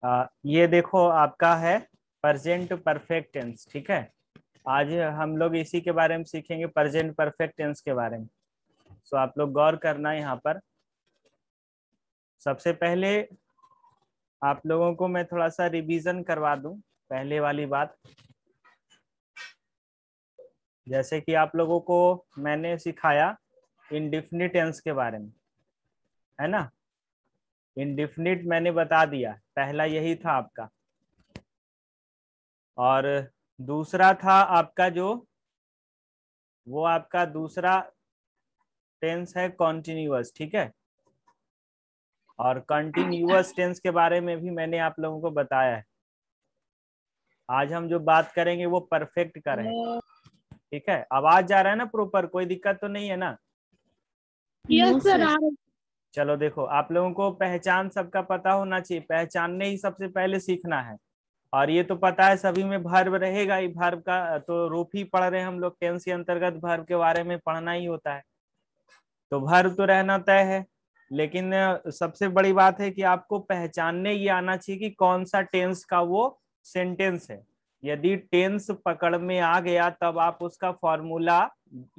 ये देखो आपका है प्रेजेंट परफेक्ट टेंस। ठीक है, आज हम लोग इसी के बारे में सीखेंगे, प्रेजेंट परफेक्ट टेंस के बारे में। सो आप लोग गौर करना यहाँ पर। सबसे पहले आप लोगों को मैं थोड़ा सा रिवीजन करवा दूं पहले वाली बात। जैसे कि आप लोगों को मैंने सिखाया इंडेफिनिट टेंस के बारे में, है ना। इंडेफिनिट मैंने बता दिया, पहला यही था आपका। और दूसरा था आपका जो, वो आपका दूसरा टेंस है कॉन्टिन्यूअस। ठीक है, और कंटिन्यूअस टेंस के बारे में भी मैंने आप लोगों को बताया है। आज हम जो बात करेंगे वो परफेक्ट का रहेगा। ठीक है, आवाज जा रहा है ना प्रॉपर, कोई दिक्कत तो नहीं है ना। Yes sir. चलो देखो, आप लोगों को पहचान सबका पता होना चाहिए, पहचानने ही सबसे पहले सीखना है। और ये तो पता है सभी में भर्व रहेगा ही, भर्व का तो रूप ही पढ़ रहे हैं हम लोग, टेंस के अंतर्गत भर्व के बारे में पढ़ना ही होता है, तो भर्व तो रहना तय है। लेकिन सबसे बड़ी बात है कि आपको पहचानने ये आना चाहिए कि कौन सा टेंस का वो सेंटेंस है। यदि टेंस पकड़ में आ गया तब आप उसका फॉर्मूला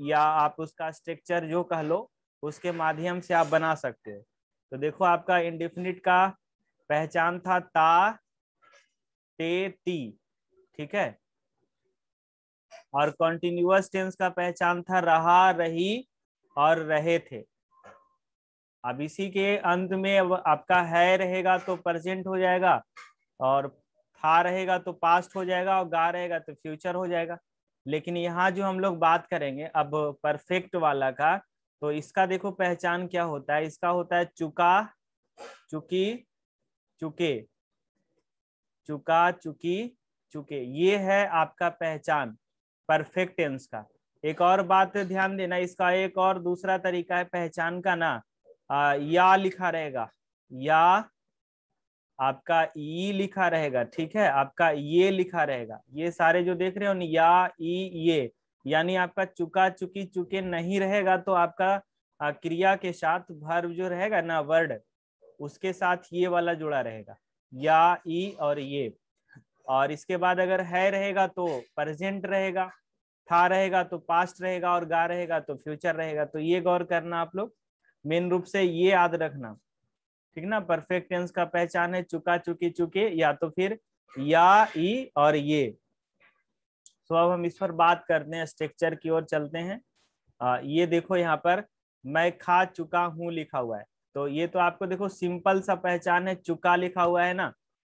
या आप उसका स्ट्रक्चर जो कह लो उसके माध्यम से आप बना सकते हो। तो देखो आपका इंडेफिनिट का पहचान था ता, ते, ती। ठीक है, और कॉन्टिन्यूअस टेंस का पहचान था रहा, रही और रहे थे। अब इसी के अंत में अब आपका है रहेगा तो प्रेजेंट हो जाएगा, और था रहेगा तो पास्ट हो जाएगा, और गा रहेगा तो फ्यूचर हो जाएगा। लेकिन यहाँ जो हम लोग बात करेंगे अब परफेक्ट वाला का, तो इसका देखो पहचान क्या होता है। इसका होता है चुका, चुकी, चुके, चुका, चुकी, चुके। ये है आपका पहचान परफेक्ट टेंस का। एक और बात ध्यान देना, इसका एक और दूसरा तरीका है पहचान का ना, या लिखा रहेगा, या आपका ई लिखा रहेगा। ठीक है, आपका ये लिखा रहेगा। ये सारे जो देख रहे हो ना, या, ई, ये, यानी आपका चुका, चुकी, चुके नहीं रहेगा तो आपका क्रिया के साथ वर्ब जो रहेगा ना, वर्ड, उसके साथ ये वाला जुड़ा रहेगा, या, ई और ये। और इसके बाद अगर है रहेगा तो प्रेजेंट रहेगा, था रहेगा तो पास्ट रहेगा, और गा रहेगा तो फ्यूचर रहेगा। तो ये गौर करना आप लोग, मेन रूप से ये याद रखना। ठीक ना, परफेक्ट टेंस का पहचान है चुका, चुकी, चुके, या तो फिर या, ई और ये। तो अब हम इस पर बात करते हैं, स्ट्रक्चर की ओर चलते हैं। ये देखो यहाँ पर मैं खा चुका हूँ लिखा हुआ है, तो ये तो आपको देखो सिंपल सा पहचान है, चुका लिखा हुआ है ना,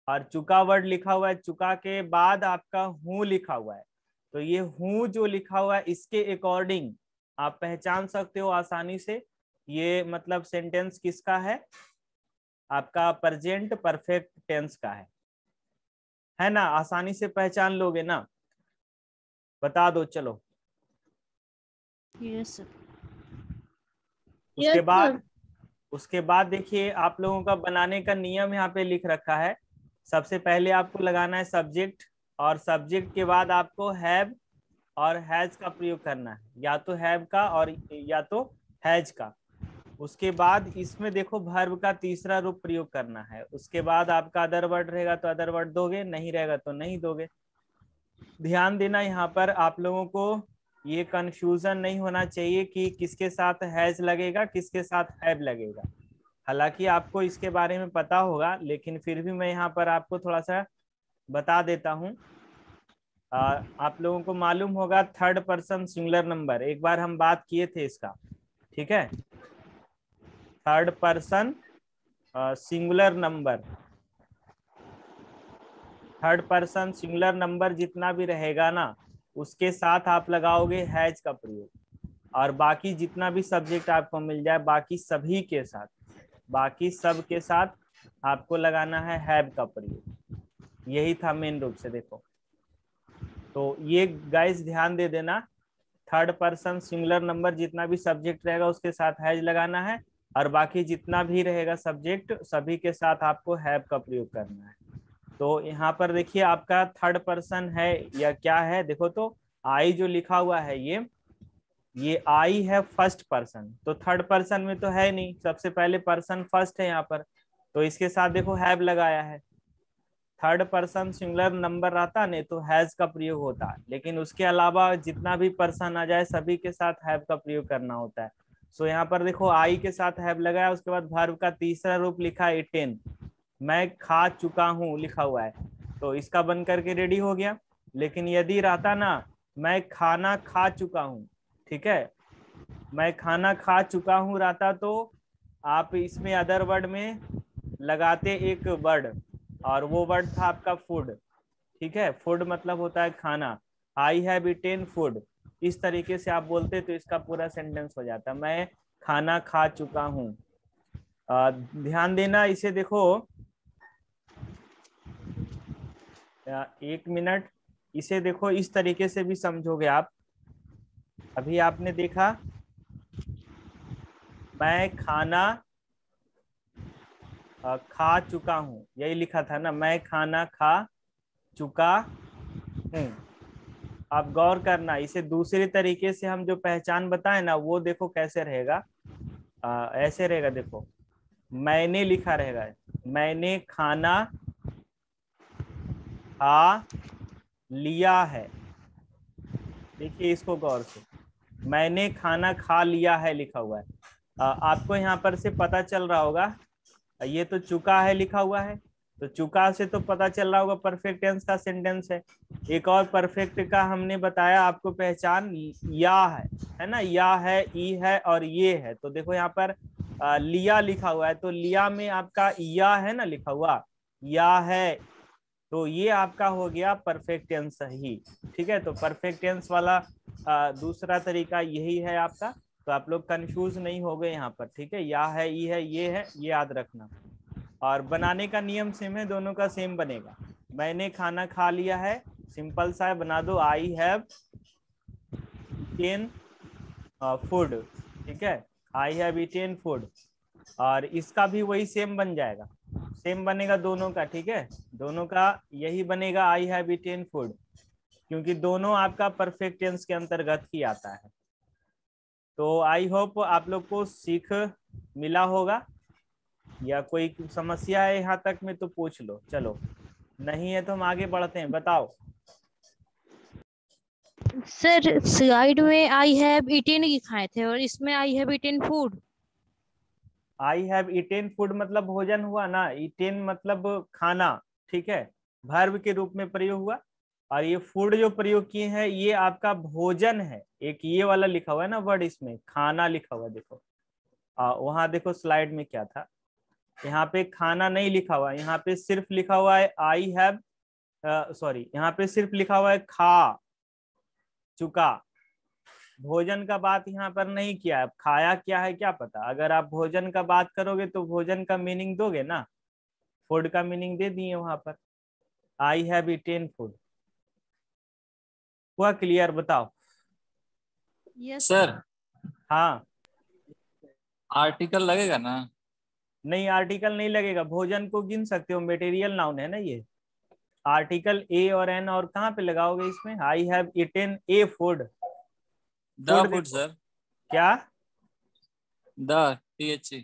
और चुका वर्ड लिखा हुआ है, चुका के बाद आपका हूँ लिखा हुआ है। तो ये हूँ जो लिखा हुआ है इसके अकॉर्डिंग आप पहचान सकते हो आसानी से ये मतलब सेंटेंस किसका है, आपका प्रेजेंट परफेक्ट टेंस का है ना। आसानी से पहचान लोगे ना, बता दो चलो। Yes sir. उसके बाद उसके बाद देखिए आप लोगों का बनाने का नियम यहाँ पे लिख रखा है। सबसे पहले आपको लगाना है सब्जेक्ट, और सब्जेक्ट के बाद आपको हैव और हैज का प्रयोग करना है, या तो हैव का और या तो हैज का। उसके बाद इसमें देखो वर्ब का तीसरा रूप प्रयोग करना है। उसके बाद आपका अदर वर्ड रहेगा तो अदर वर्ड दोगे, नहीं रहेगा तो नहीं दोगे। ध्यान देना यहाँ पर आप लोगों को ये कंफ्यूजन नहीं होना चाहिए कि किसके साथ हैज लगेगा किसके साथ हैव लगेगा। हालांकि आपको इसके बारे में पता होगा, लेकिन फिर भी मैं यहाँ पर आपको थोड़ा सा बता देता हूँ। आप लोगों को मालूम होगा थर्ड पर्सन सिंगुलर नंबर, एक बार हम बात किए थे इसका। ठीक है, third person singular number, third person singular number जितना भी रहेगा ना उसके साथ आप लगाओगे हैज का प्रयोग, और बाकी जितना भी सब्जेक्ट आपको मिल जाए बाकी सभी के साथ, बाकी सब के साथ आपको लगाना है हैव का प्रयोग। यही था मेन रूप से। देखो तो ये गाइस ध्यान दे देना, थर्ड पर्सन सिंगुलर नंबर जितना भी सब्जेक्ट रहेगा उसके साथ हैज लगाना है, और बाकी जितना भी रहेगा सब्जेक्ट सभी के साथ आपको हैव का प्रयोग करना है। तो यहाँ पर देखिए आपका थर्ड पर्सन है या क्या है, देखो तो आई जो लिखा हुआ है ये आई है फर्स्ट पर्सन, तो थर्ड पर्सन में तो है नहीं, सबसे पहले पर्सन फर्स्ट है यहाँ पर, तो इसके साथ देखो हैव लगाया है। थर्ड पर्सन सिंगुलर नंबर रहता नहीं तो हैज का प्रयोग होता है, लेकिन उसके अलावा जितना भी पर्सन आ जाए सभी के साथ हैव का प्रयोग करना होता है। सो यहाँ पर देखो आई के साथ हैव लगाया, उसके बाद वर्ब का तीसरा रूप लिखा है इटेन, मैं खा चुका हूँ लिखा हुआ है, तो इसका बन करके रेडी हो गया। लेकिन यदि रहता ना मैं खाना खा चुका हूँ, ठीक है, मैं खाना खा चुका हूँ रहता तो आप इसमें अदर वर्ड में लगाते एक वर्ड, और वो वर्ड था आपका फूड, ठीक है, फूड मतलब होता है खाना, आई हैव ईटेन फूड, इस तरीके से आप बोलते तो इसका पूरा सेंटेंस हो जाता, मैं खाना खा चुका हूँ। ध्यान देना इसे देखो, एक मिनट, इसे देखो इस तरीके से भी समझोगे आप। अभी आपने देखा मैं खाना खा चुका हूँ, यही लिखा था ना, मैं खाना खा चुका हूँ। आप गौर करना, इसे दूसरे तरीके से हम जो पहचान बताए ना वो देखो कैसे रहेगा, ऐसे रहेगा, देखो मैंने लिखा रहेगा, मैंने खाना खा लिया है, देखिए इसको गौर से, मैंने खाना खा लिया है लिखा हुआ है। आपको यहाँ पर से पता चल रहा होगा, ये तो चुका है लिखा हुआ है, तो चुका से तो पता चल रहा होगा परफेक्ट टेंस का सेंटेंस है। एक और परफेक्ट का हमने बताया आपको पहचान, या है ना, या है, ई है और ये है, तो देखो यहाँ पर लिया लिखा हुआ है, तो लिया में आपका या है ना लिखा हुआ, या है, तो ये आपका हो गया परफेक्ट टेंस ही, ठीक है। तो परफेक्ट टेंस वाला दूसरा तरीका यही है आपका, तो आप लोग कंफ्यूज नहीं हो गए यहाँ पर, ठीक है, या है, ई है, ये याद रखना। और बनाने का नियम सेम है, दोनों का सेम बनेगा, मैंने खाना खा लिया है, सिंपल सा है, बना दो आई हैव ईटेन फूड, ठीक है, आई हैव ईटेन फूड, और इसका भी वही सेम बन जाएगा, सेम बनेगा दोनों का, ठीक है, दोनों का यही बनेगा, आई हैव ईटेन फूड, क्योंकि दोनों आपका परफेक्ट टेंस के अंतर्गत ही आता है। तो आई होप आप लोग को सीख मिला होगा, या कोई समस्या है यहाँ तक में तो पूछ लो, चलो नहीं है तो हम आगे बढ़ते हैं, बताओ। सर स्लाइड में आई हैव ईटेन लिखाए थे और इसमें आई have eaten food. I have eaten food मतलब भोजन हुआ ना, ईटेन मतलब खाना, ठीक है, वर्ब के रूप में प्रयोग हुआ, और ये फूड जो प्रयोग किए हैं ये आपका भोजन है, एक ये वाला लिखा हुआ है ना वर्ड, इसमें खाना लिखा हुआ है, देखो वहां देखो स्लाइड में क्या था, यहाँ पे खाना नहीं लिखा हुआ है, यहाँ पे सिर्फ लिखा हुआ है आई हैव, सॉरी यहाँ पे सिर्फ लिखा हुआ है खा चुका, भोजन का बात यहाँ पर नहीं किया है, खाया क्या है क्या पता, अगर आप भोजन का बात करोगे तो भोजन का मीनिंग दोगे ना, फूड का मीनिंग दे दिए वहां पर, आई हैव ईटेन फूड, हुआ क्लियर, बताओ। यस सर हाँ, आर्टिकल लगेगा ना? नहीं आर्टिकल नहीं लगेगा, भोजन को गिन सकते हो, मेटेरियल नाउन है ना ये, आर्टिकल ए और एन और कहाँ पे लगाओगे इसमें, आई have eaten A food, the food food देखो सर, क्या, द TH।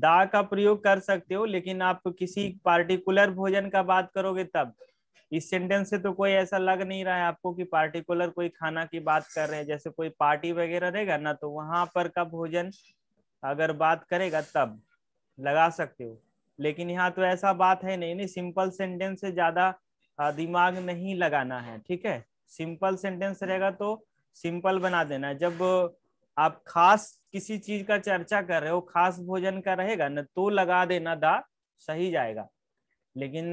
दा का प्रयोग कर सकते हो, लेकिन आप किसी पार्टिकुलर भोजन का बात करोगे तब, इस सेंटेंस से तो कोई ऐसा लग नहीं रहा है आपको कि पार्टिकुलर कोई खाना की बात कर रहे हैं, जैसे कोई पार्टी वगैरह रहेगा ना तो वहां पर का भोजन अगर बात करेगा तब लगा सकते हो, लेकिन यहाँ तो ऐसा बात है नहीं, नहीं सिंपल सेंटेंस से ज्यादा दिमाग नहीं लगाना है, ठीक है, सिंपल सेंटेंस रहेगा तो सिंपल बना देना है, जब आप खास किसी चीज का चर्चा कर रहे हो, खास भोजन का रहेगा ना तो लगा देना दा, सही जाएगा, लेकिन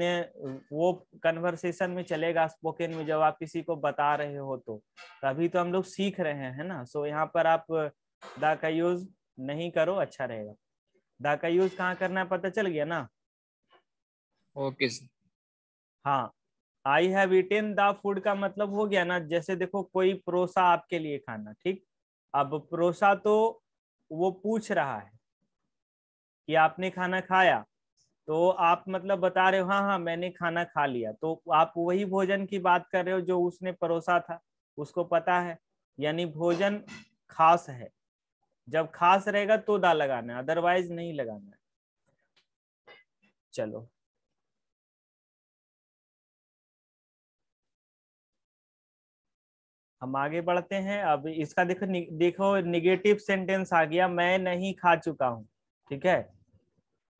वो कन्वर्सेशन में चलेगा, स्पोकन में जब आप किसी को बता रहे हो तो अभी तो हम लोग सीख रहे हैं ना, सो यहाँ पर आप दा का यूज नहीं करो, अच्छा रहेगा। दा का यूज कहाँ करना है पता चल गया ना। Okay sir. हाँ, I have eaten the food का मतलब हो गया ना, जैसे देखो कोई परोसा आपके लिए खाना, ठीक, अब परोसा तो वो पूछ रहा है कि आपने खाना खाया, तो आप मतलब बता रहे हो हाँ हाँ मैंने खाना खा लिया, तो आप वही भोजन की बात कर रहे हो जो उसने परोसा था, उसको पता है, यानी भोजन खास है, जब खास रहेगा तो दा लगाना है, अदरवाइज नहीं लगाना है। चलो हम आगे बढ़ते हैं। अब इसका देखो देखो निगेटिव सेंटेंस आ गया, मैं नहीं खा चुका हूँ। ठीक है,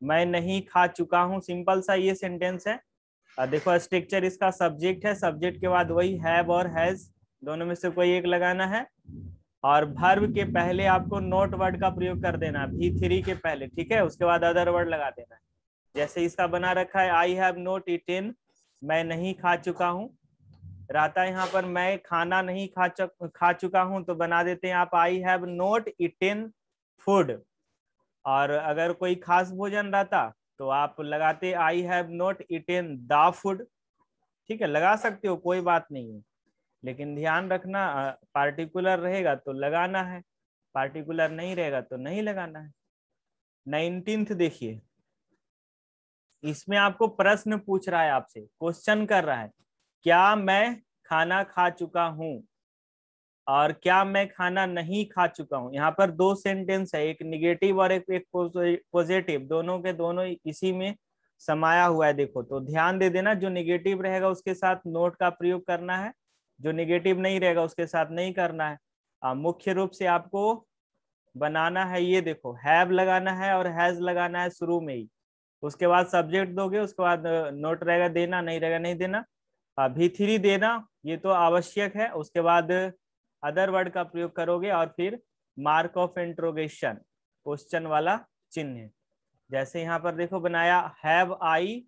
मैं नहीं खा चुका हूँ, सिंपल सा ये सेंटेंस है। देखो स्ट्रक्चर इसका सब्जेक्ट है, सब्जेक्ट के बाद वही हैव और हैज, दोनों में से कोई एक लगाना है। और वर्ब के पहले आपको नोट वर्ड का प्रयोग कर देना है, V3 के पहले। ठीक है, उसके बाद अदर वर्ड लगा देना है। जैसे इसका बना रखा है आई हैव नॉट ईटेन, मैं नहीं खा चुका हूँ। रहता है यहाँ पर मैं खाना नहीं खा चुका हूँ, तो बना देते हैं आप I have not eaten food. और अगर कोई खास भोजन रहता तो आप लगाते I have not eaten the food. ठीक है, लगा सकते हो, कोई बात नहीं है, लेकिन ध्यान रखना पार्टिकुलर रहेगा तो लगाना है, पार्टिकुलर नहीं रहेगा तो नहीं लगाना है। 19th देखिए, इसमें आपको प्रश्न पूछ रहा है, आपसे क्वेश्चन कर रहा है, क्या मैं खाना खा चुका हूं और क्या मैं खाना नहीं खा चुका हूं। यहाँ पर दो सेंटेंस है, एक निगेटिव और एक पॉजिटिव, दोनों के दोनों इसी में समाया हुआ है। देखो तो ध्यान दे देना, जो निगेटिव रहेगा उसके साथ नोट का प्रयोग करना है, जो निगेटिव नहीं रहेगा उसके साथ नहीं करना है। मुख्य रूप से आपको बनाना है, ये देखो हैव लगाना है और हैज लगाना है शुरू में ही, उसके बाद सब्जेक्ट दोगे, उसके बाद नोट रहेगा देना, नहीं रहेगा नहीं देना। V3 देना ये तो आवश्यक है, उसके बाद अदर वर्ड का प्रयोग करोगे और फिर मार्क ऑफ इंट्रोगेशन, क्वेश्चन वाला चिन्ह। जैसे यहाँ पर देखो बनाया हैव आई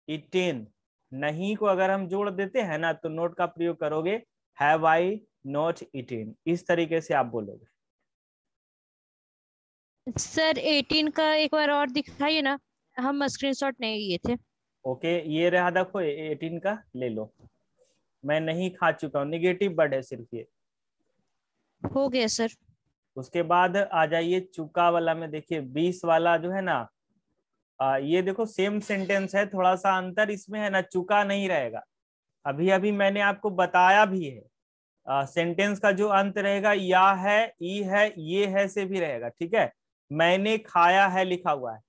ईटेन, नहीं को अगर हम जोड़ देते हैं ना तो नोट का प्रयोग करोगे हैव आई नॉट ईटेन, इस तरीके से आप बोलोगे। सर 18 का एक बार और दिखाइए ना, हम स्क्रीनशॉट नहीं लिए थे। ओके, ये रहा, देखो 18 का ले लो, मैं नहीं खा चुका हूँ, निगेटिव वर्ड है सिर्फ ये। हो गया सर। उसके बाद आ जाइए चुका वाला में, देखिए 20 वाला जो है ना, ये देखो सेम सेंटेंस है, थोड़ा सा अंतर इसमें है ना, चुका नहीं रहेगा। अभी अभी मैंने आपको बताया भी है, सेंटेंस का जो अंत रहेगा या है, ई है, ये है से भी रहेगा। ठीक है, मैंने खाया है लिखा हुआ है,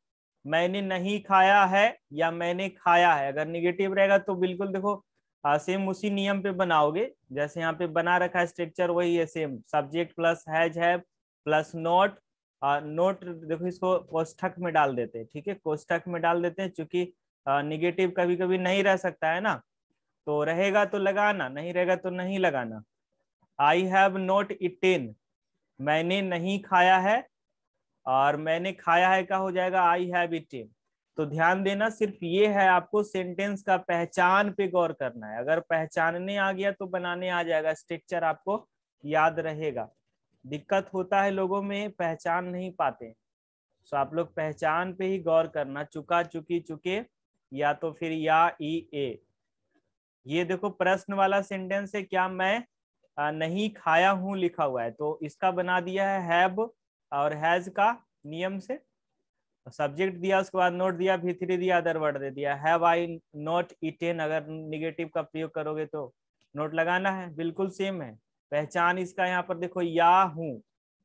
मैंने नहीं खाया है या मैंने खाया है, अगर निगेटिव रहेगा तो बिल्कुल देखो सेम उसी नियम पे बनाओगे जैसे यहाँ पे बना रखा है, स्ट्रक्चर वही है सेम, सब्जेक्ट प्लस हैज है प्लस नोट। नोट देखो इसको कोष्ठक में डाल देते हैं। ठीक है, कोष्ठक में डाल देते हैं, चूंकि निगेटिव कभी कभी नहीं रह सकता है ना, तो रहेगा तो लगाना, नहीं रहेगा तो नहीं लगाना। आई हैव नॉट ईटेन, मैंने नहीं खाया है, और मैंने खाया है का हो जाएगा आई हैव ईटेन। तो ध्यान देना, सिर्फ ये है, आपको सेंटेंस का पहचान पे गौर करना है, अगर पहचानने आ गया तो बनाने आ जाएगा, स्ट्रक्चर आपको याद रहेगा। दिक्कत होता है लोगों में, पहचान नहीं पाते, तो आप लोग पहचान पे ही गौर करना, चुका चुकी चुके या तो फिर या ई ए। ये देखो प्रश्न वाला सेंटेंस है, क्या मैं नहीं खाया हूं लिखा हुआ है, तो इसका बना दिया है हैव और हैज का नियम से, सब्जेक्ट दिया, उसके बाद नोट दिया, V3 दिया, अदर वर्ड दे दिया, हैव आई नॉट ईटेन, अगर निगेटिव का प्रयोग करोगे तो नोट लगाना है, बिल्कुल सेम है। पहचान इसका यहाँ पर देखो या हूं,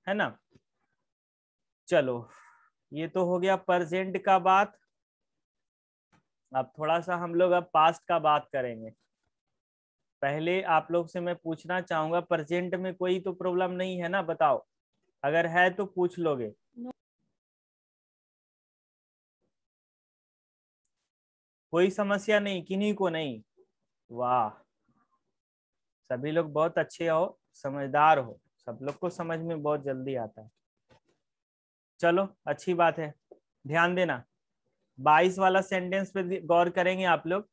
है ना। चलो, ये तो हो गया प्रेजेंट का बात। अब थोड़ा सा हम लोग अब पास्ट का बात करेंगे। पहले आप लोग से मैं पूछना चाहूंगा, प्रेजेंट में कोई तो प्रॉब्लम नहीं है ना, बताओ, अगर है तो पूछ लोगे। कोई समस्या नहीं, किन्हीं को नहीं। वाह, सभी लोग बहुत अच्छे हो, समझदार हो, सब लोग को समझ में बहुत जल्दी आता है। चलो अच्छी बात है, ध्यान देना। 22 वाला सेंटेंस पे गौर करेंगे आप लोग।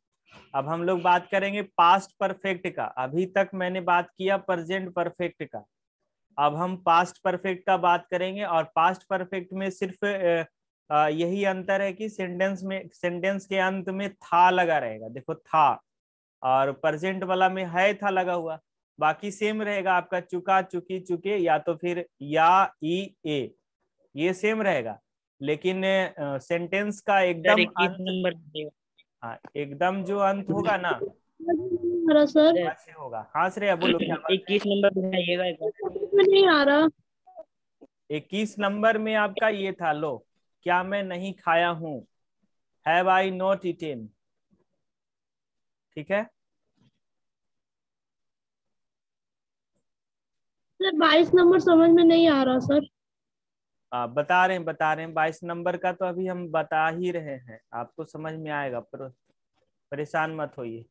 अब हम लोग बात करेंगे पास्ट परफेक्ट का, अभी तक मैंने बात किया प्रेजेंट परफेक्ट का, अब हम पास्ट परफेक्ट का बात करेंगे। और पास्ट परफेक्ट में सिर्फ यही अंतर है कि सेंटेंस के अंत में था लगा रहेगा, देखो था, और प्रेजेंट वाला में है था लगा हुआ, बाकी सेम रहेगा आपका, चुका चुकी चुके या तो फिर या ई ए, ये सेम रहेगा। लेकिन सेंटेंस का सर एकदम 21 अंत, नंबर हाँ एकदम जो अंत होगा ना, सर वैसे होगा। हाँ श्रेया बोलो, क्या बात है। 21 नंबर दिखाइएगा एक बार। नहीं आ रहा। 21 नंबर में आपका ये था, लो, क्या मैं नहीं खाया हूं, हैव आई नॉट ईटेन। ठीक है, सर 22 नंबर समझ में नहीं आ रहा सर। बता रहे हैं 22 नंबर का तो अभी हम बता ही रहे हैं, आपको समझ में आएगा, परेशान मत होइए।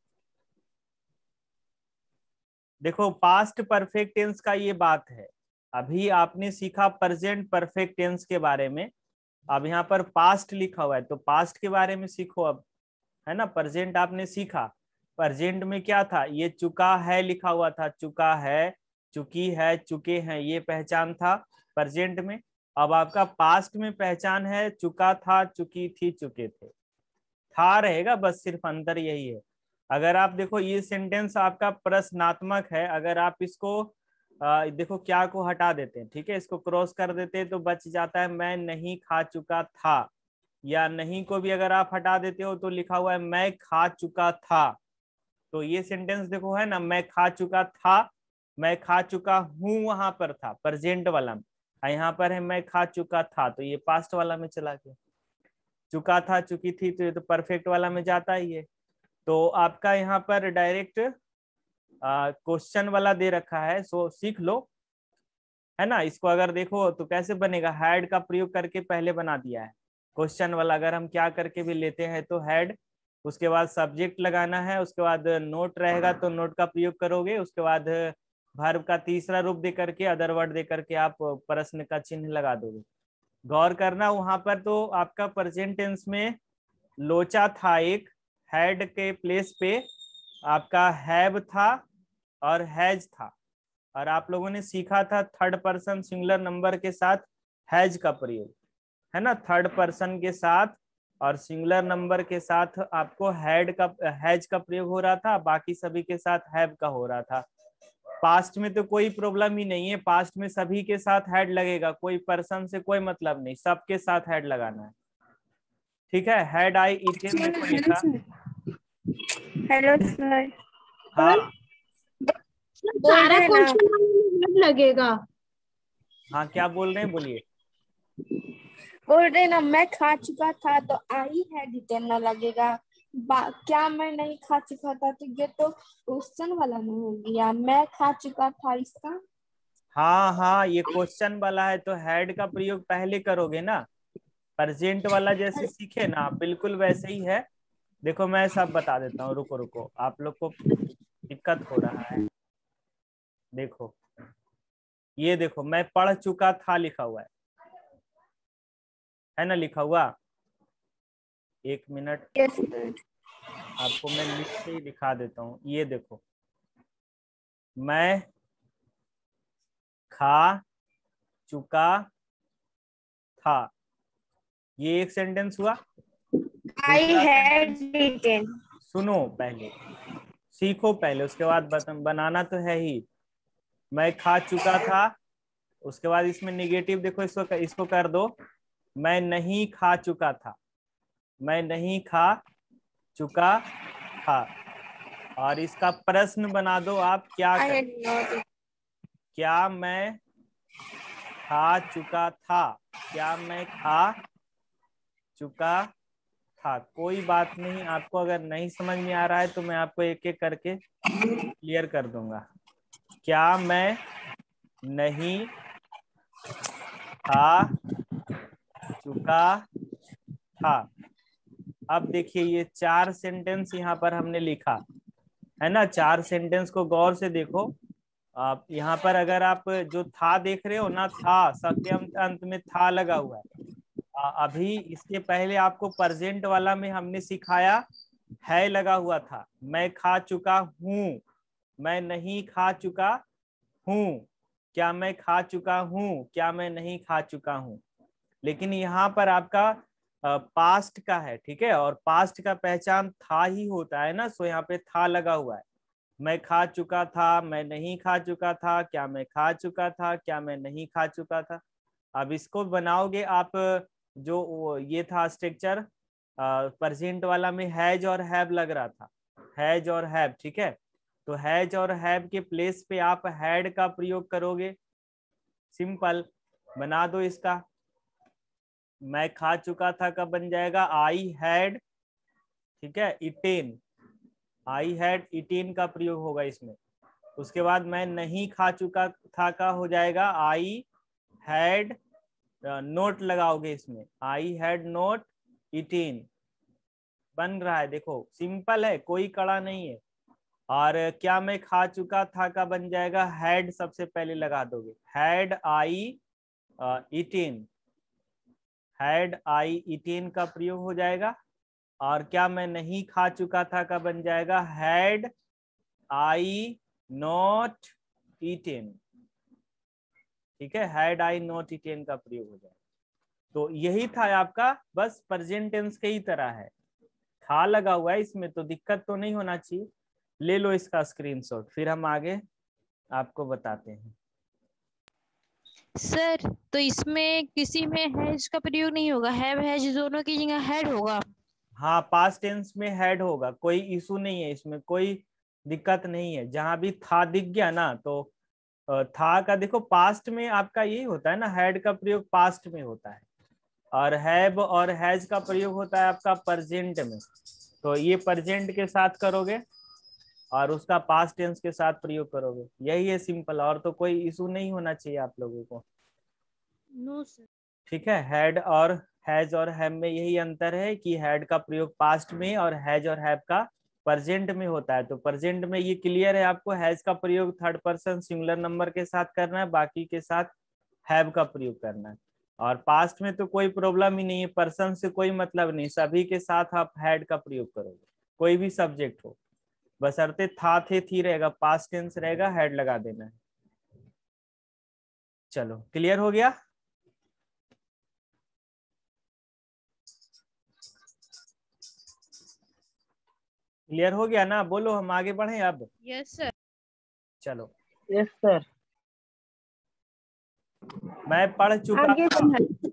देखो पास्ट परफेक्ट टेंस का ये बात है, अभी आपने सीखा प्रेजेंट परफेक्ट टेंस के बारे में, अब यहाँ पर पास्ट लिखा हुआ है तो पास्ट के बारे में सीखो अब, है ना। प्रेजेंट आपने सीखा, प्रेजेंट में क्या था, ये चुका है लिखा हुआ था, चुका है, चुकी है, चुके हैं, ये पहचान था प्रेजेंट में। अब आपका पास्ट में पहचान है, चुका था, चुकी थी, चुके थे, था रहेगा, बस सिर्फ अंतर यही है। अगर आप देखो ये सेंटेंस आपका प्रश्नात्मक है, अगर आप इसको देखो क्या को हटा देते हैं, ठीक है, इसको क्रॉस कर देते हैं तो बच जाता है मैं नहीं खा चुका था, या नहीं को भी अगर आप हटा देते हो तो लिखा हुआ है मैं खा चुका था। तो ये सेंटेंस देखो है ना, मैं खा चुका था, मैं खा चुका हूं वहां पर था प्रेजेंट वाला में, यहाँ पर है मैं खा चुका था, तो ये पास्ट वाला में चला गया। चुका था, चुकी थी, तो ये तो परफेक्ट वाला में जाता ही है। तो आपका यहाँ पर डायरेक्ट क्वेश्चन वाला दे रखा है, सो सीख लो, है ना। इसको अगर देखो तो कैसे बनेगा, हैड का प्रयोग करके पहले बना दिया है क्वेश्चन वाला। अगर हम क्या करके भी लेते हैं तो हैड, उसके बाद सब्जेक्ट लगाना है, उसके बाद नोट रहेगा तो नोट का प्रयोग करोगे, उसके बाद वर्ब का तीसरा रूप दे करके, अदर वर्ड दे करके आप प्रश्न का चिन्ह लगा दोगे। गौर करना वहां पर तो आपका प्रेजेंट टेंस में लोचा था, एक हैड के प्लेस पे आपका हैव था और हैज था, और आप लोगों ने सीखा था थर्ड पर्सन सिंगुलर नंबर के साथ हैज का प्रयोग, है ना। थर्ड पर्सन के साथ और सिंगुलर नंबर के साथ आपको हैज का प्रयोग हो रहा था, बाकी सभी के साथ हैव का हो रहा था। पास्ट में तो कोई प्रॉब्लम ही नहीं है, पास्ट में सभी के साथ हैड लगेगा, कोई पर्सन से कोई मतलब नहीं, सबके साथ हैड लगाना है, ठीक है। हैड आई ईटेन देखो लिखा। Hello sir. हाँ सारा क्वेश्चन लगेगा। हाँ, क्या बोल रहे हैं, बोलिए। बोल रहे ना मैं खा चुका था तो आई है डिटेन ना लगेगा। क्या मैं नहीं खा चुका था तो ये तो क्वेश्चन वाला नहीं हो गया, मैं खा चुका था इसका। हाँ हाँ, ये क्वेश्चन वाला है तो हैड का प्रयोग पहले करोगे ना, प्रेजेंट वाला जैसे सीखे ना बिल्कुल वैसे ही है। देखो मैं सब बता देता हूँ, रुको रुको, आप लोग को दिक्कत हो रहा है। देखो ये देखो, मैं पढ़ चुका था लिखा हुआ है ना, लिखा हुआ। एक मिनट, यस सर। आपको मैं लिख के ही दिखा देता हूँ। ये देखो, मैं खा चुका था, ये एक सेंटेंस हुआ। आई दूसरा हैड सेंटेंस, डिटेन। सुनो पहले, सीखो पहले, उसके बाद बनाना तो है ही। मैं खा चुका था, उसके बाद इसमें निगेटिव देखो, इसको कर दो, मैं नहीं खा चुका था, मैं नहीं खा चुका था, और इसका प्रश्न बना दो आप, आई हैड नॉट। क्या मैं खा चुका था, क्या मैं खा चुका था। कोई बात नहीं, आपको अगर नहीं समझ में आ रहा है तो मैं आपको एक एक करके क्लियर कर दूंगा। क्या मैं नहीं खा चुका था। अब देखिए ये 4 सेंटेंस यहाँ पर हमने लिखा है ना, 4 सेंटेंस को गौर से देखो आप। यहाँ पर अगर आप जो था देख रहे हो ना, था सबके अंत में था लगा हुआ है। अभी इसके पहले आपको प्रेजेंट वाला में हमने सिखाया है लगा हुआ था, मैं खा चुका हूँ, मैं नहीं खा चुका हूँ, क्या मैं खा चुका हूँ, क्या मैं नहीं खा चुका हूँ। लेकिन यहाँ पर आपका पास्ट का है, ठीक है, और पास्ट का पहचान था ही होता है ना, सो यहाँ पे था लगा हुआ है। मैं खा चुका था, मैं नहीं खा चुका था, क्या मैं खा चुका था, क्या मैं नहीं खा चुका था। अब इसको बनाओगे आप, जो ये था स्ट्रक्चर प्रेजेंट वाला में हैज और हैव लग रहा था, हैज और हैव, ठीक है। तो हैज और हैव के प्लेस पे आप हैड का प्रयोग करोगे, सिंपल बना दो इसका। मैं खा चुका था कब बन जाएगा, आई हैड, ठीक है, इटेन, आई हैड इटेन का प्रयोग होगा इसमें, उसके बाद मैं नहीं खा चुका था का हो जाएगा आई हैड नोट लगाओगे इसमें, आई हैड नोट ईटिन। बन रहा है, देखो सिंपल है, कोई कड़ा नहीं है। और क्या मैं खा चुका था का बन जाएगा हैड, सबसे पहले लगा दोगे, हैड आई ईटिन, हैड आई ईटिन का प्रयोग हो जाएगा। और क्या मैं नहीं खा चुका था का बन जाएगा हैड आई नॉट ईटेन। ठीक है, हैड आई नॉट ईटेन का प्रयोग हो जाएगा। तो यही था आपका, बस प्रेजेंट टेंस के ही तरह है, था लगा हुआ है इसमें, तो दिक्कत तो नहीं होना चाहिए। ले लो इसका स्क्रीनशॉट, फिर हम आगे आपको बताते हैं। सर तो इसमें किसी में हैज का प्रयोग नहीं होगा, हैव हैज दोनों की जगह हैड होगा। हाँ, पास्ट टेंस में हैड होगा, कोई इशू नहीं है इसमें, कोई दिक्कत नहीं है। जहां भी था दिख गया ना, तो था का देखो पास्ट में आपका यही होता है ना, हैड का प्रयोग पास्ट में होता है, और हैव और हैज का प्रयोग होता है आपका प्रेजेंट में। तो ये प्रेजेंट के साथ करोगे और उसका पास्ट टेंस के साथ प्रयोग करोगे, यही है सिंपल, और तो कोई इशू नहीं होना चाहिए आप लोगों को। No sir. ठीक है, हैड और हैज और हैव में यही अंतर है कि हैड का प्रयोग पास्ट में और हैज और हैव का प्रेजेंट में होता है। तो प्रेजेंट में ये क्लियर है आपको, हैज का प्रयोग थर्ड पर्सन सिंगुलर नंबर के साथ करना है, बाकी के साथ हैव का प्रयोग करना है। और पास्ट में तो कोई प्रॉब्लम ही नहीं है, पर्सन से कोई मतलब नहीं, सभी के साथ आप हैड का प्रयोग करोगे, कोई भी सब्जेक्ट हो, बशर्ते था थे थी रहेगा, पास्ट टेंस रहेगा, हैड लगा देना है। चलो क्लियर हो गया। क्लियर हो गया ना, बोलो हम आगे बढ़े अब। Yes sir. चलो, यस सर। मैं पढ़ चुका आगे था, बढ़ाइए।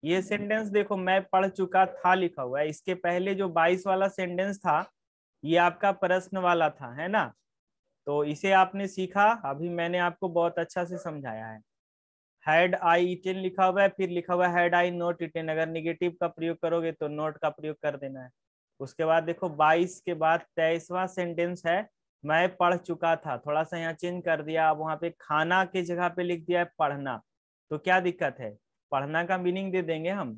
ये सेंटेंस देखो, मैं पढ़ चुका था लिखा हुआ है, इसके पहले जो 22 वाला सेंटेंस था ये आपका प्रश्न वाला था, है ना। तो इसे आपने सीखा, अभी मैंने आपको बहुत अच्छा से समझाया है। हैड आई ईटेन लिखा हुआ है, फिर लिखा हुआ है हैड आई नॉट ईटेन, अगर निगेटिव का प्रयोग करोगे तो नोट का प्रयोग कर देना है। उसके बाद देखो 22 के बाद 23वां सेंटेंस है, मैं पढ़ चुका था, थोड़ा सा यहाँ चेंज कर दिया, अब वहां पे खाना के जगह पे लिख दिया है पढ़ना। तो क्या दिक्कत है, पढ़ना का मीनिंग दे देंगे हम,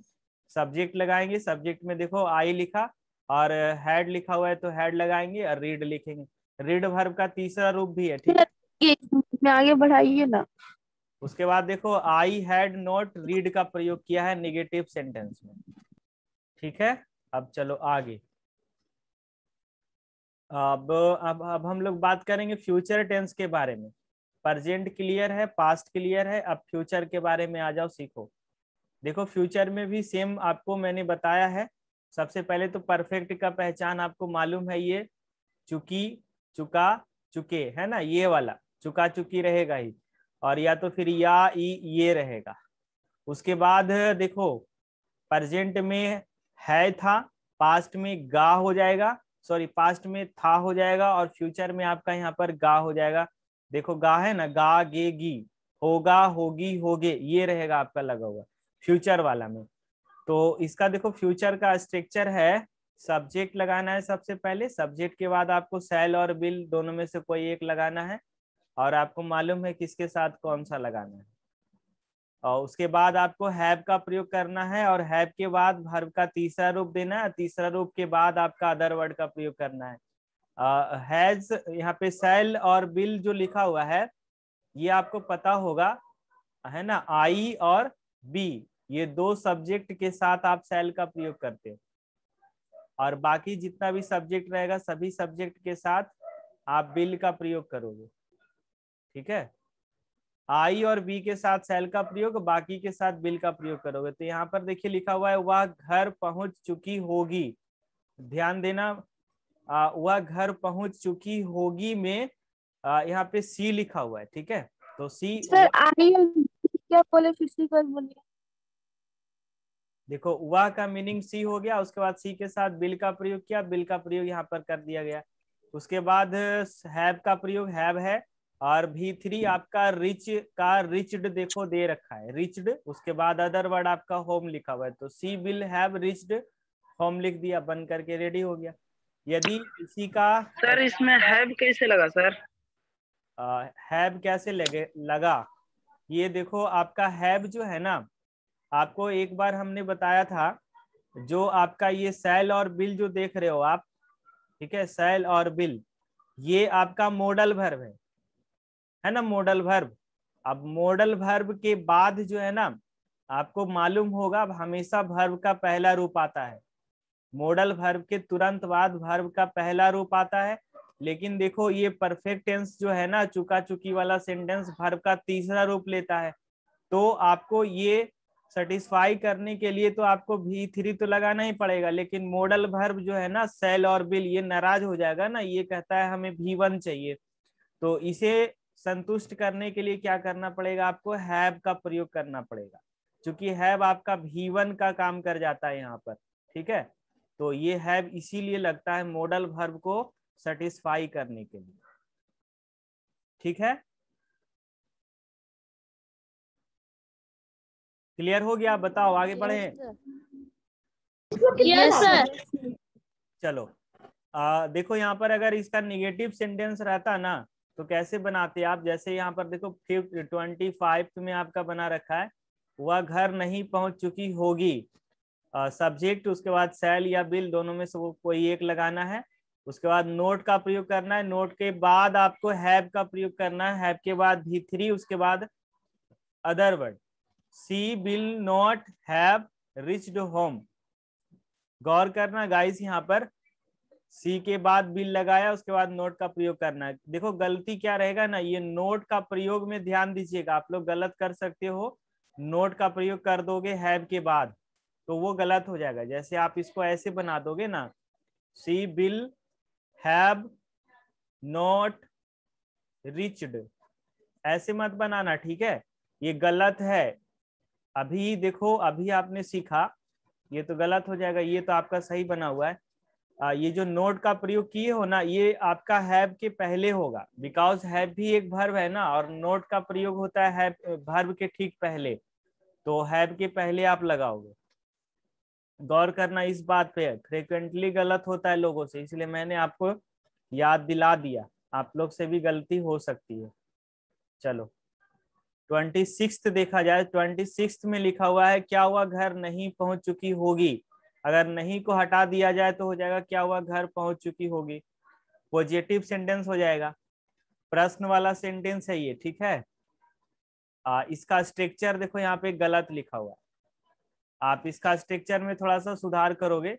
सब्जेक्ट लगाएंगे, सब्जेक्ट में देखो आई लिखा और हैड लिखा हुआ है तो हैड लगाएंगे और रीड लिखेंगे। रीड वर्ब का तीसरा रूप भी है, ठीक है। में आगे बढ़ाइए ना। उसके बाद देखो आई हैड नॉट रीड का प्रयोग किया है निगेटिव सेंटेंस में, ठीक है। अब चलो आगे, अब हम लोग बात करेंगे फ्यूचर टेंस के बारे में। प्रेजेंट क्लियर है, पास्ट क्लियर है, अब फ्यूचर के बारे में आ जाओ, सीखो। देखो फ्यूचर में भी सेम आपको मैंने बताया है। सबसे पहले तो परफेक्ट का पहचान आपको मालूम है, ये चुकी, चुका, चुके, है ना, ये वाला चुका चुकी रहेगा ही, और या तो फिर या ये रहेगा। उसके बाद देखो प्रेजेंट में है था, पास्ट में गा हो जाएगा, सॉरी पास्ट में था हो जाएगा, और फ्यूचर में आपका यहाँ पर गा हो जाएगा। देखो गा है ना, गा गे गी, होगा होगी होगे, ये रहेगा आपका लगा हुआ फ्यूचर वाला में। तो इसका देखो फ्यूचर का स्ट्रक्चर है, सब्जेक्ट लगाना है सबसे पहले, सब्जेक्ट के बाद आपको शैल और विल दोनों में से कोई एक लगाना है, और आपको मालूम है किसके साथ कौन सा लगाना है। और उसके बाद आपको हैव का प्रयोग करना है, और हैव के बाद वर्ब का तीसरा रूप देना है, तीसरा रूप के बाद आपका अदर वर्ड का प्रयोग करना है। हैज, यहाँ पे शैल और विल जो लिखा हुआ है ये आपको पता होगा, है ना, आई और बी, ये दो सब्जेक्ट के साथ आप शैल का प्रयोग करते हो, और बाकी जितना भी सब्जेक्ट रहेगा सभी सब्जेक्ट के साथ आप विल का प्रयोग करोगे, ठीक है। आई और बी के साथ शैल का प्रयोग, बाकी के साथ विल का प्रयोग करोगे। तो यहाँ पर देखिए लिखा हुआ है वह घर पहुंच चुकी होगी, ध्यान देना, वह घर पहुंच चुकी होगी में यहाँ पे सी लिखा हुआ है, ठीक है। तो सी, सर आई क्या बोले, फिर से कर बोलिए। देखो वह का मीनिंग सी हो गया, उसके बाद सी के साथ बिल का प्रयोग किया, बिल का प्रयोग यहाँ पर कर दिया गया। उसके बाद हैव का प्रयोग हैव है, और V3 आपका रिच का रिच्ड देखो दे रखा है, रिच्ड। उसके बाद अदर वर्ड आपका होम लिखा हुआ है, तो सी विल हैव रिच्ड होम लिख दिया, बन करके रेडी हो गया। यदि इसी का सर इसमें हैव कैसे लगा सर? हैव कैसे लगा। ये देखो आपका हैव जो है ना, आपको एक बार हमने बताया था, जो आपका ये सेल और बिल जो देख रहे हो आप, ठीक है, सेल और बिल, ये आपका मॉडल वर्ब है ना, मॉडल वर्ब। अब मॉडल वर्ब के बाद जो है ना, आपको मालूम होगा अब हमेशा वर्ब का पहला रूप आता है। मॉडल वर्ब के तुरंत बाद वर्ब का पहला रूप आता है। लेकिन देखो ये परफेक्ट टेंस जो है ना, चुका चुकी वाला सेंटेंस, वर्ब का तीसरा रूप लेता है। तो आपको ये सेटिस्फाई करने के लिए तो आपको V3 तो लगाना ही पड़ेगा। लेकिन मॉडल वर्ब जो है ना, सेल और बिल, ये नाराज हो जाएगा ना, ये कहता है हमें V1 चाहिए। तो इसे संतुष्ट करने के लिए क्या करना पड़ेगा, आपको हैव का प्रयोग करना पड़ेगा, क्योंकि हैव आपका V1 का काम कर जाता है यहाँ पर। ठीक है, तो ये हैव इसीलिए लगता है मॉडल वर्ब को सेटिस्फाई करने के लिए। ठीक है, क्लियर हो गया? बताओ आगे बढ़े। Yes sir. चलो देखो यहाँ पर अगर इसका निगेटिव सेंटेंस रहता ना, तो कैसे बनाते आप। जैसे यहाँ पर देखो 25 में आपका बना रखा है, वह घर नहीं पहुंच चुकी होगी, सब्जेक्ट, उसके बाद सेल या बिल, दोनों में से कोई एक लगाना है। उसके बाद नोट का प्रयोग करना है, नोट के बाद आपको हैव का प्रयोग करना है, हैव के बाद V3, उसके बाद other word, she will not have reached home. गौर करना गाइस, यहाँ पर सी के बाद बिल लगाया, उसके बाद नोट का प्रयोग करना है। देखो गलती क्या रहेगा ना, ये नोट का प्रयोग में ध्यान दीजिएगा, आप लोग गलत कर सकते हो, नोट का प्रयोग कर दोगे हैव के बाद तो वो गलत हो जाएगा। जैसे आप इसको ऐसे बना दोगे ना, सी विल हैव नॉट रिच्ड, ऐसे मत बनाना, ठीक है, ये गलत है। अभी देखो, अभी आपने सीखा, ये तो गलत हो जाएगा, ये तो आपका सही बना हुआ है। ये जो नोट का प्रयोग किए हो ना, ये आपका हैव के पहले होगा, बिकॉज हैव भी एक वर्ब है ना, और नोट का प्रयोग होता है वर्ब के ठीक पहले, तो हैव के पहले आप लगाओगे। गौर करना इस बात पे, फ्रिक्वेंटली गलत होता है लोगों से, इसलिए मैंने आपको याद दिला दिया, आप लोग से भी गलती हो सकती है। चलो 26 देखा जाए, 26 में लिखा हुआ है क्या हुआ, घर नहीं पहुंच चुकी होगी। अगर नहीं को हटा दिया जाए तो हो जाएगा क्या हुआ, घर पहुंच चुकी होगी, पॉजिटिव सेंटेंस हो जाएगा, प्रश्न वाला सेंटेंस है ये। ठीक है, इसका स्ट्रक्चर देखो यहाँ पे गलत लिखा हुआ है, आप इसका स्ट्रक्चर में थोड़ा सा सुधार करोगे।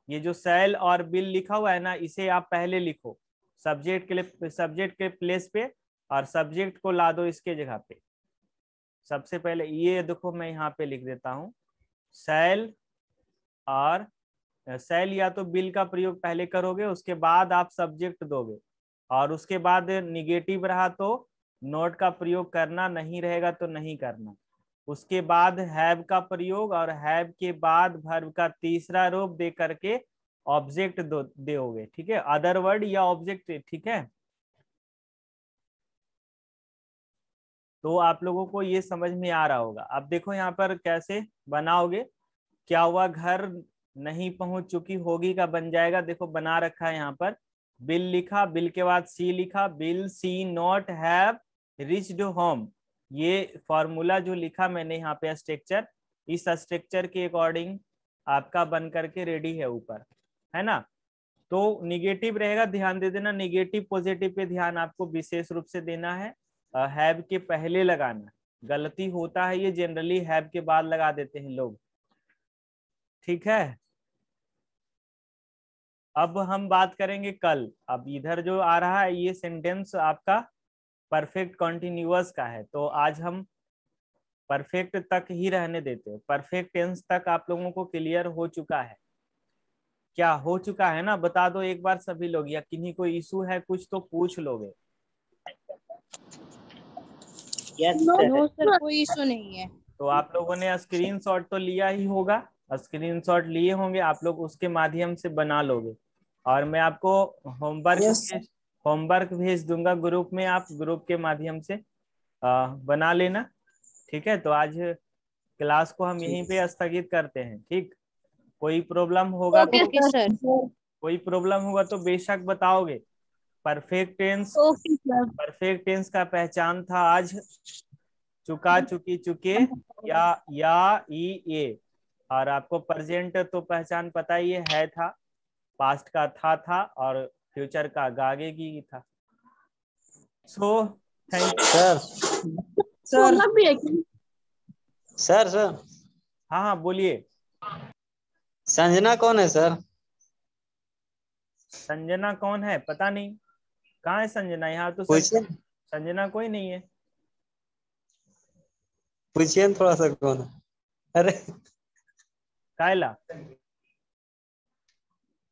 ये जो सेल और बिल लिखा हुआ है ना, इसे आप पहले लिखो सब्जेक्ट के लिए, सब्जेक्ट के प्लेस पे, और सब्जेक्ट को ला दो इसके जगह पे। सबसे पहले ये देखो, मैं यहाँ पे लिख देता हूँ सेल, और सेल या तो बिल का प्रयोग पहले करोगे, उसके बाद आप सब्जेक्ट दोगे, और उसके बाद निगेटिव रहा तो नोट का प्रयोग करना, नहीं रहेगा तो नहीं करना। उसके बाद हैव का प्रयोग, और हैव के बाद वर्ब का तीसरा रूप दे करके ऑब्जेक्ट दोगे। ठीक है, अदर वर्ड या ऑब्जेक्ट। ठीक है, तो आप लोगों को ये समझ में आ रहा होगा। अब देखो यहाँ पर कैसे बनाओगे, क्या हुआ घर नहीं पहुंच चुकी होगी का बन जाएगा, देखो बना रखा है यहाँ पर, बिल लिखा, बिल के बाद सी लिखा, will she not have reached home. ये फॉर्मूला जो लिखा मैंने यहाँ पे स्ट्रक्चर, इस स्ट्रक्चर के अकॉर्डिंग आपका बन करके रेडी है ऊपर, है ना। तो निगेटिव रहेगा, ध्यान दे देना, निगेटिव पॉजिटिव पे ध्यान आपको विशेष रूप से देना है, हैव के पहले लगाना। गलती होता है ये, जनरली हैव के बाद लगा देते हैं लोग। ठीक है, अब हम बात करेंगे कल। अब इधर जो आ रहा है ये सेंटेंस आपका परफेक्ट कॉन्टिन्यूअस का है, तो आज हम परफेक्ट तक ही रहने देते हैं। परफेक्ट टेंस तक आप लोगों को क्लियर हो चुका है, क्या हो चुका है ना, बता दो एक बार सभी लोग, या किन्हीं को इशू है कुछ तो पूछ लोगे। नो सर, कोई इशू नहीं है। तो आप लोगों ने स्क्रीनशॉट तो लिया ही होगा, स्क्रीनशॉट लिए होंगे आप लोग, उसके माध्यम से बना लोगे। और मैं आपको होमवर्क भेज दूंगा ग्रुप में, आप ग्रुप के माध्यम से बना लेना। ठीक है, तो आज क्लास को हम यहीं पे स्थगित करते हैं। ठीक, कोई प्रॉब्लम होगा तो, ओके सर। कोई प्रॉब्लम होगा तो बेशक बताओगे, perfect tense, okay sir. Perfect tense का पहचान था आज चुका, चुकी, चुके, या, ई, ए। और आपको प्रेजेंट तो पहचान पता ही है था, पास्ट का था और फ्यूचर का गागेगी था। So thank you sir. Homework भी है क्या? सर हाँ हाँ बोलिए। संजना कौन है सर? संजना कौन है पता नहीं, कहाँ है संजना? यहाँ तो पूछिए संजना कोई नहीं है। पूछिए थोड़ा सा कौन है। अरे कायला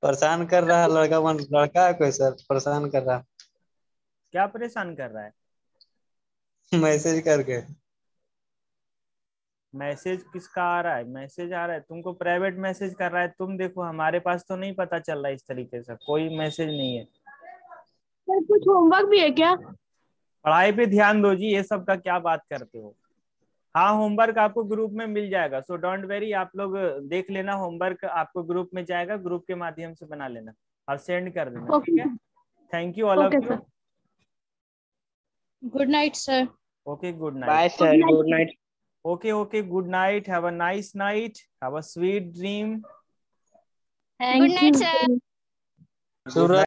परेशान कर रहा है लड़का, लड़का है कोई सर, परेशान कर रहा क्या परेशान कर रहा है? है मैसेज करके। मैसेज किसका आ रहा है? मैसेज आ रहा है तुमको, प्राइवेट मैसेज कर रहा है। तुम देखो हमारे पास तो नहीं पता चल रहा है, इस तरीके से कोई मैसेज नहीं है। सर कुछ होमवर्क भी है क्या? पढ़ाई पे ध्यान दो जी, ये सब का क्या बात करते हो। हाँ होमवर्क आपको ग्रुप में मिल जाएगा, सो डोंट वेरी, आप लोग देख लेना। होमवर्क आपको ग्रुप में जाएगा, ग्रुप के माध्यम से बना लेना और सेंड कर देना, ठीक है। Thank you all of you. Good night sir. Okay good bye night. Sir, good night. Okay good night, have a nice night, have a sweet dream. Good night sir. Suraj